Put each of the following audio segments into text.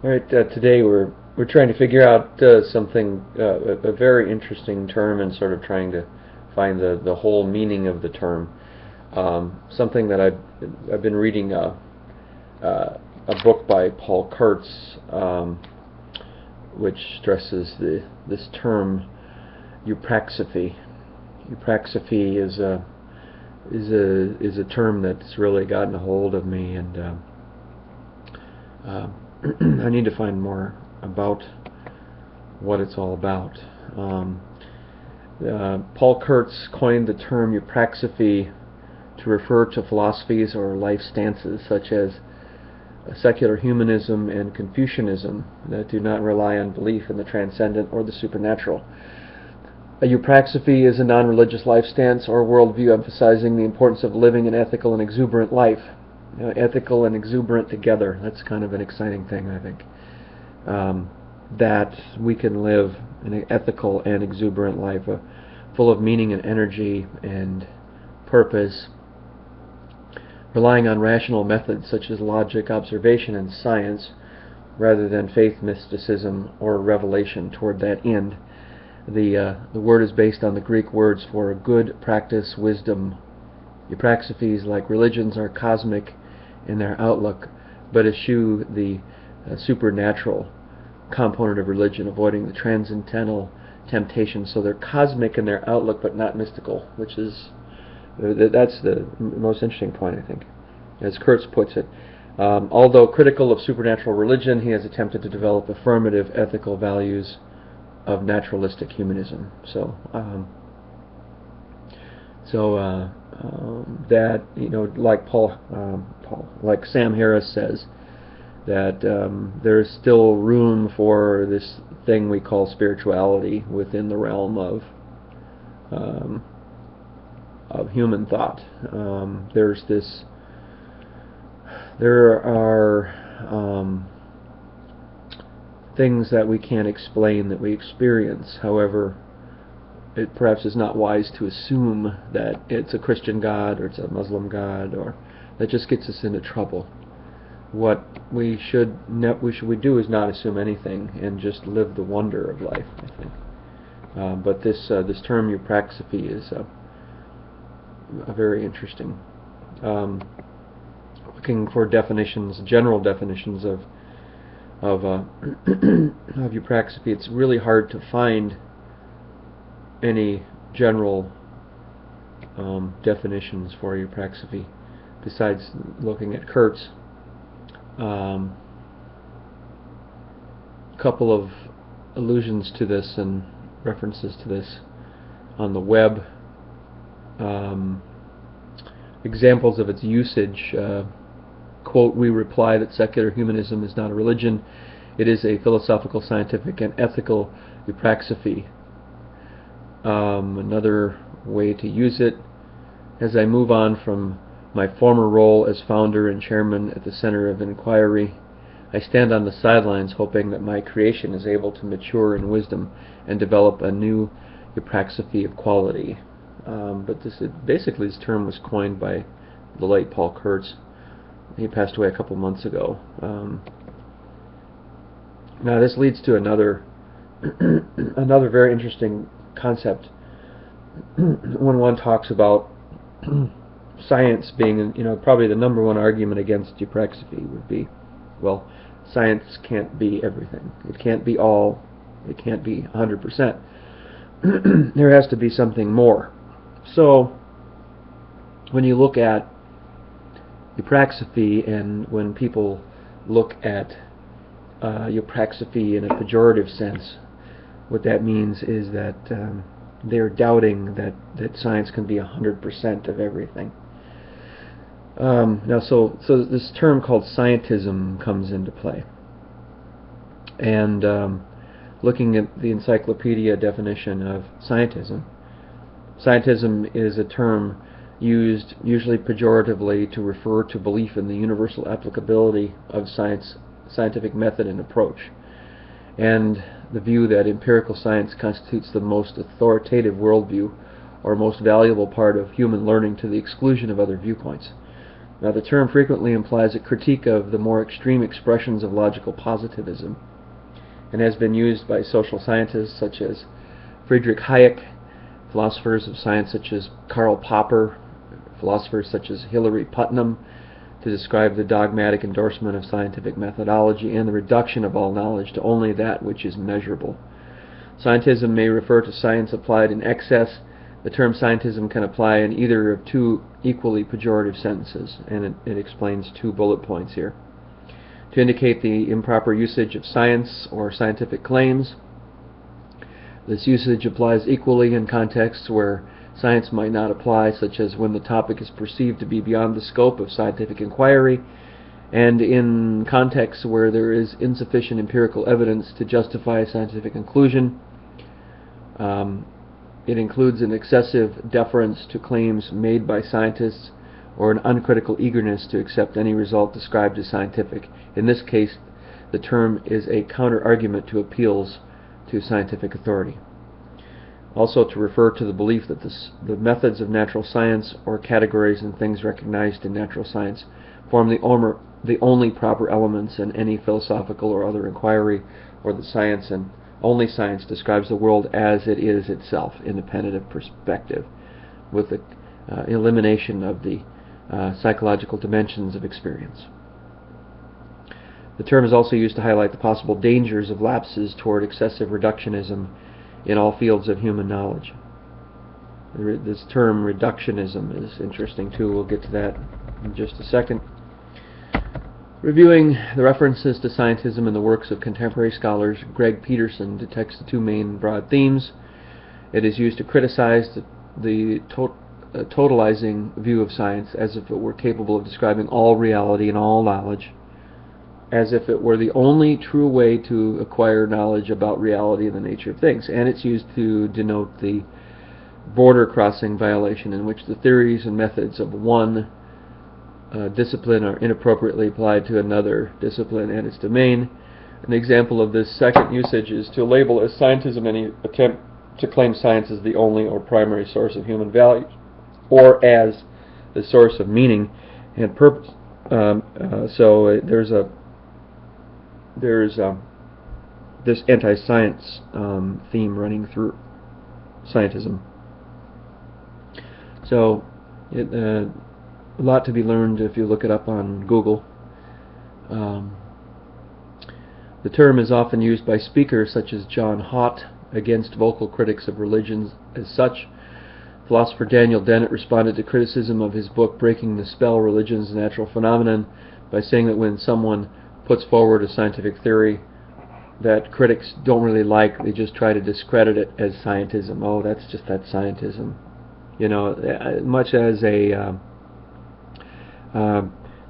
All right, today we're trying to figure out something, a very interesting term, and sort of trying to find the whole meaning of the term. Something that I've been reading a book by Paul Kurtz, which stresses this term Eupraxosophy. Eupraxosophy is a term that's really gotten a hold of me, and I need to find more about what it's all about. Paul Kurtz coined the term Eupraxosophy to refer to philosophies or life stances such as secular humanism and Confucianism that do not rely on belief in the transcendent or the supernatural. A Eupraxosophy is a non-religious life stance or worldview emphasizing the importance of living an ethical and exuberant life. Ethical and exuberant together. That's kind of an exciting thing, I think. That we can live an ethical and exuberant life, full of meaning and energy and purpose, relying on rational methods such as logic, observation, and science, rather than faith, mysticism, or revelation toward that end. The word is based on the Greek words for good practice, wisdom. Eupraxosophies, like religions, are cosmic in their outlook, but eschew the supernatural component of religion, avoiding the transcendental temptation. So they're cosmic in their outlook, but not mystical, which is that's the most interesting point, I think, as Kurtz puts it. Although critical of supernatural religion, he has attempted to develop affirmative ethical values of naturalistic humanism. That, like like Sam Harris says, that there is still room for this thing we call spirituality within the realm of human thought. There are things that we can't explain that we experience. However, it perhaps is not wise to assume that it's a Christian God or it's a Muslim God, or that just gets us into trouble. What we should do is not assume anything and just live the wonder of life, I think. But this term Eupraxosophy is a very interesting. Looking for definitions, general definitions of Eupraxosophy, it's really hard to find any general definitions for Eupraxosophy besides looking at Kurtz. A couple of allusions to this and references to this on the web. Examples of its usage. Quote, "We reply that secular humanism is not a religion. It is a philosophical, scientific, and ethical Eupraxosophy." Another way to use it: "As I move on from my former role as founder and chairman at the Center of Inquiry, I stand on the sidelines hoping that my creation is able to mature in wisdom and develop a new Eupraxosophy of quality." But basically this term was coined by the late Paul Kurtz. He passed away a couple months ago. Now this leads to another very interesting concept when one talks about science being, probably the number one argument against Eupraxosophy would be, well, science can't be everything. It can't be all. It can't be 100%. There has to be something more. So when you look at Eupraxosophy, and when people look at Eupraxosophy in a pejorative sense, what that means is that they're doubting that science can be 100% of everything. Now, so this term called scientism comes into play, and looking at the encyclopedia definition of scientism is a term used usually pejoratively to refer to belief in the universal applicability of scientific method and approach, and the view that empirical science constitutes the most authoritative worldview or most valuable part of human learning to the exclusion of other viewpoints. Now, the term frequently implies a critique of the more extreme expressions of logical positivism, and has been used by social scientists such as Friedrich Hayek, philosophers of science such as Karl Popper, philosophers such as Hilary Putnam, to describe the dogmatic endorsement of scientific methodology and the reduction of all knowledge to only that which is measurable. Scientism may refer to science applied in excess. The term scientism can apply in either of two equally pejorative sentences, and it explains 2 bullet points here. To indicate the improper usage of science or scientific claims, this usage applies equally in contexts where science might not apply, such as when the topic is perceived to be beyond the scope of scientific inquiry, and in contexts where there is insufficient empirical evidence to justify a scientific conclusion. It includes an excessive deference to claims made by scientists or an uncritical eagerness to accept any result described as scientific. In this case, the term is a counter-argument to appeals to scientific authority. Also, to refer to the belief that the methods of natural science or categories and things recognized in natural science form the only proper elements in any philosophical or other inquiry, or that science and only science describes the world as it is itself, independent of perspective, with the elimination of the psychological dimensions of experience. The term is also used to highlight the possible dangers of lapses toward excessive reductionism in all fields of human knowledge. This term reductionism is interesting too. We'll get to that in just a second. Reviewing the references to scientism in the works of contemporary scholars, Greg Peterson detects the 2 main broad themes. It is used to criticize the totalizing view of science, as if it were capable of describing all reality and all knowledge, as if it were the only true way to acquire knowledge about reality and the nature of things. And it's used to denote the border-crossing violation in which the theories and methods of one discipline are inappropriately applied to another discipline and its domain. An example of this second usage is to label as scientism any attempt to claim science as the only or primary source of human value, or as the source of meaning and purpose. So there's this anti-science theme running through scientism. So a lot to be learned if you look it up on Google. The term is often used by speakers such as John Haught against vocal critics of religions as such. Philosopher Daniel Dennett responded to criticism of his book Breaking the Spell, Religions and Natural Phenomenon by saying that when someone puts forward a scientific theory that critics don't really like, they just try to discredit it as scientism. Oh, that's just that scientism. You know, much as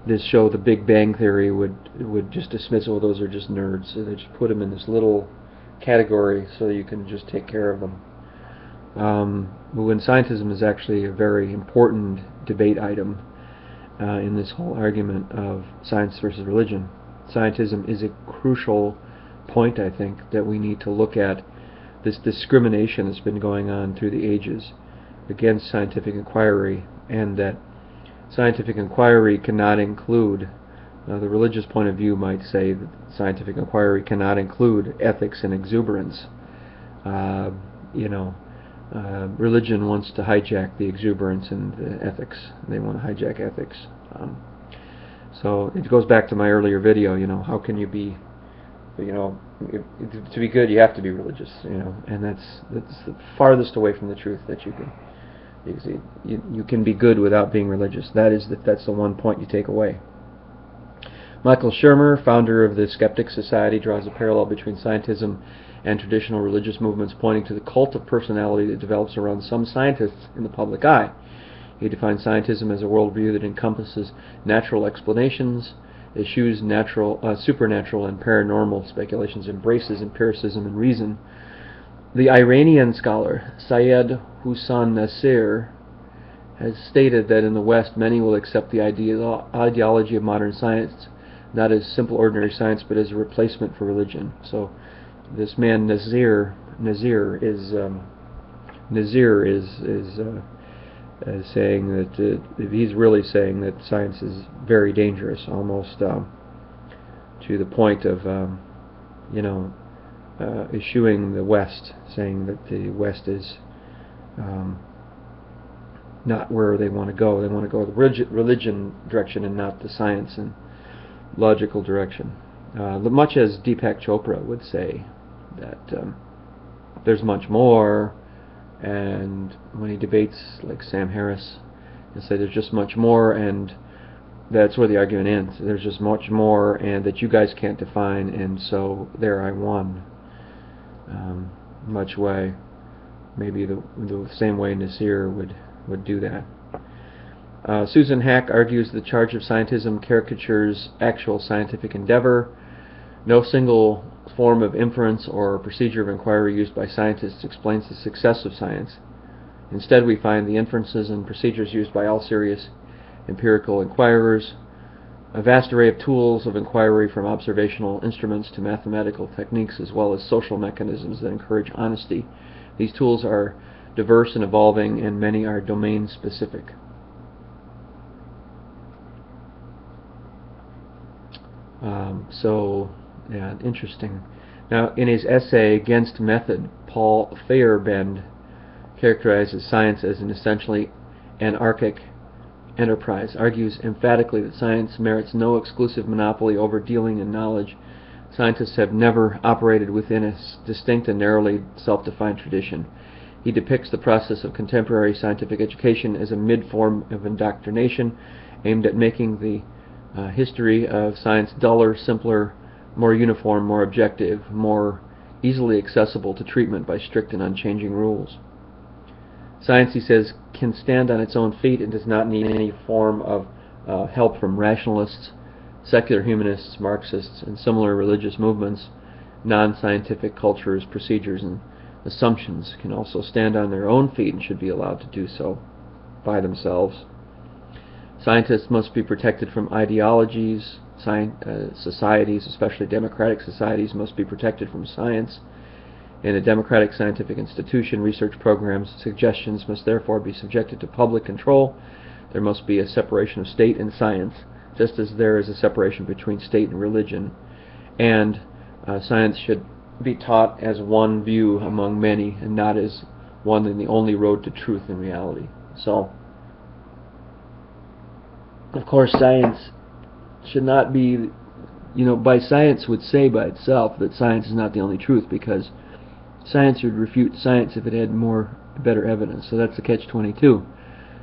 this show, The Big Bang Theory, would just dismiss, oh, those are just nerds. So they just put them in this little category so you can just take care of them. When scientism is actually a very important debate item in this whole argument of science versus religion. Scientism is a crucial point, I think, that we need to look at this discrimination that's been going on through the ages against scientific inquiry, and that scientific inquiry cannot include, the religious point of view might say that scientific inquiry cannot include ethics and exuberance. Religion wants to hijack the exuberance and the ethics. They want to hijack ethics. So it goes back to my earlier video, how can you be, to be good you have to be religious, and that's the farthest away from the truth that you can. You can be good without being religious. That's the one point you take away. Michael Shermer, founder of the Skeptic Society, draws a parallel between scientism and traditional religious movements, pointing to the cult of personality that develops around some scientists in the public eye. He defines scientism as a worldview that encompasses natural explanations, eschews supernatural and paranormal speculations, embraces empiricism and reason. The Iranian scholar Syed Hussan Nasir has stated that in the West many will accept the ideology of modern science not as simple ordinary science but as a replacement for religion. So this man Nasir is as saying that he's really saying that science is very dangerous, almost to the point of you know, eschewing the West, saying that the West is not where they want to go. They want to go the religion direction and not the science and logical direction. Much as Deepak Chopra would say that there's much more, and when he debates like Sam Harris, he'll say there's just much more, and that's where the argument ends. There's just much more, and that you guys can't define, and so there I won. Much way, maybe the same way Nasir would do that. Susan Hack argues the charge of scientism caricatures actual scientific endeavor. No single form of inference or procedure of inquiry used by scientists explains the success of science. Instead, we find the inferences and procedures used by all serious empirical inquirers, a vast array of tools of inquiry from observational instruments to mathematical techniques, as well as social mechanisms that encourage honesty. These tools are diverse and evolving, and many are domain-specific. Yeah, interesting. Now, in his essay Against Method, Paul Feyerabend characterizes science as an essentially anarchic enterprise, argues emphatically that science merits no exclusive monopoly over dealing in knowledge. Scientists have never operated within a distinct and narrowly self-defined tradition. He depicts the process of contemporary scientific education as a mid-form of indoctrination aimed at making the history of science duller, simpler, more uniform, more objective, more easily accessible to treatment by strict and unchanging rules. Science, he says, can stand on its own feet and does not need any form of help from rationalists, secular humanists, Marxists, and similar religious movements. Non-scientific cultures, procedures, and assumptions can also stand on their own feet and should be allowed to do so by themselves. Scientists must be protected from ideologies. Societies, especially democratic societies, must be protected from science. In a democratic scientific institution, research programs, suggestions must therefore be subjected to public control. There must be a separation of state and science, just as there is a separation between state and religion. And science should be taught as one view among many, and not as one and the only road to truth and reality. So, of course, science should not be, by science would say by itself that science is not the only truth, because science would refute science if it had better evidence. So that's the catch-22.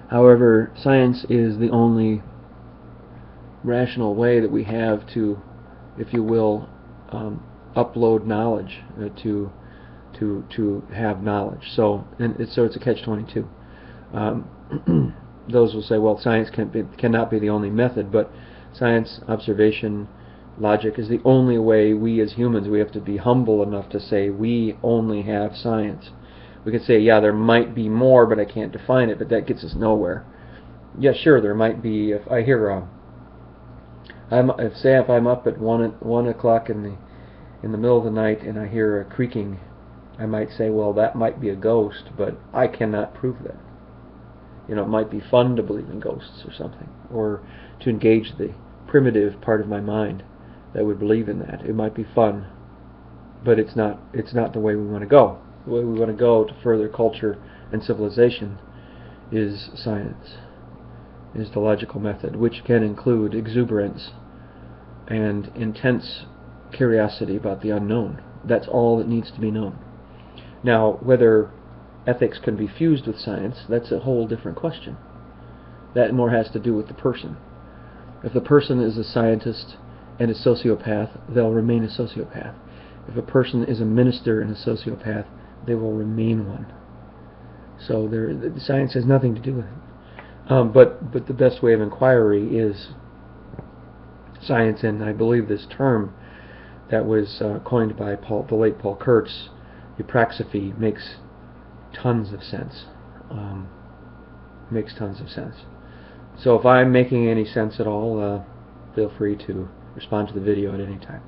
However, science is the only rational way that we have to, if you will, upload knowledge, to have knowledge. So it's a catch-22. Those will say, well, science cannot be the only method, but science, observation, logic is the only way. We as humans, we have to be humble enough to say we only have science. We could say, yeah, there might be more, but I can't define it, but that gets us nowhere. Yeah, sure, there might be. If I hear, if I'm up at 1 o'clock in the middle of the night and I hear a creaking, I might say, well, that might be a ghost, but I cannot prove that. It might be fun to believe in ghosts or something, or to engage the primitive part of my mind that would believe in that. It might be fun, but it's not the way we want to go. The way we want to go to further culture and civilization is science, is the logical method, which can include exuberance and intense curiosity about the unknown. That's all that needs to be known. Now, whether ethics can be fused with science, that's a whole different question. That more has to do with the person. If the person is a scientist and a sociopath, they'll remain a sociopath. If a person is a minister and a sociopath, they will remain one. So science has nothing to do with it. But the best way of inquiry is science, and I believe this term that was coined by the late Paul Kurtz, Eupraxosophy, makes tons of sense. Makes tons of sense. So if I'm making any sense at all, feel free to respond to the video at any time.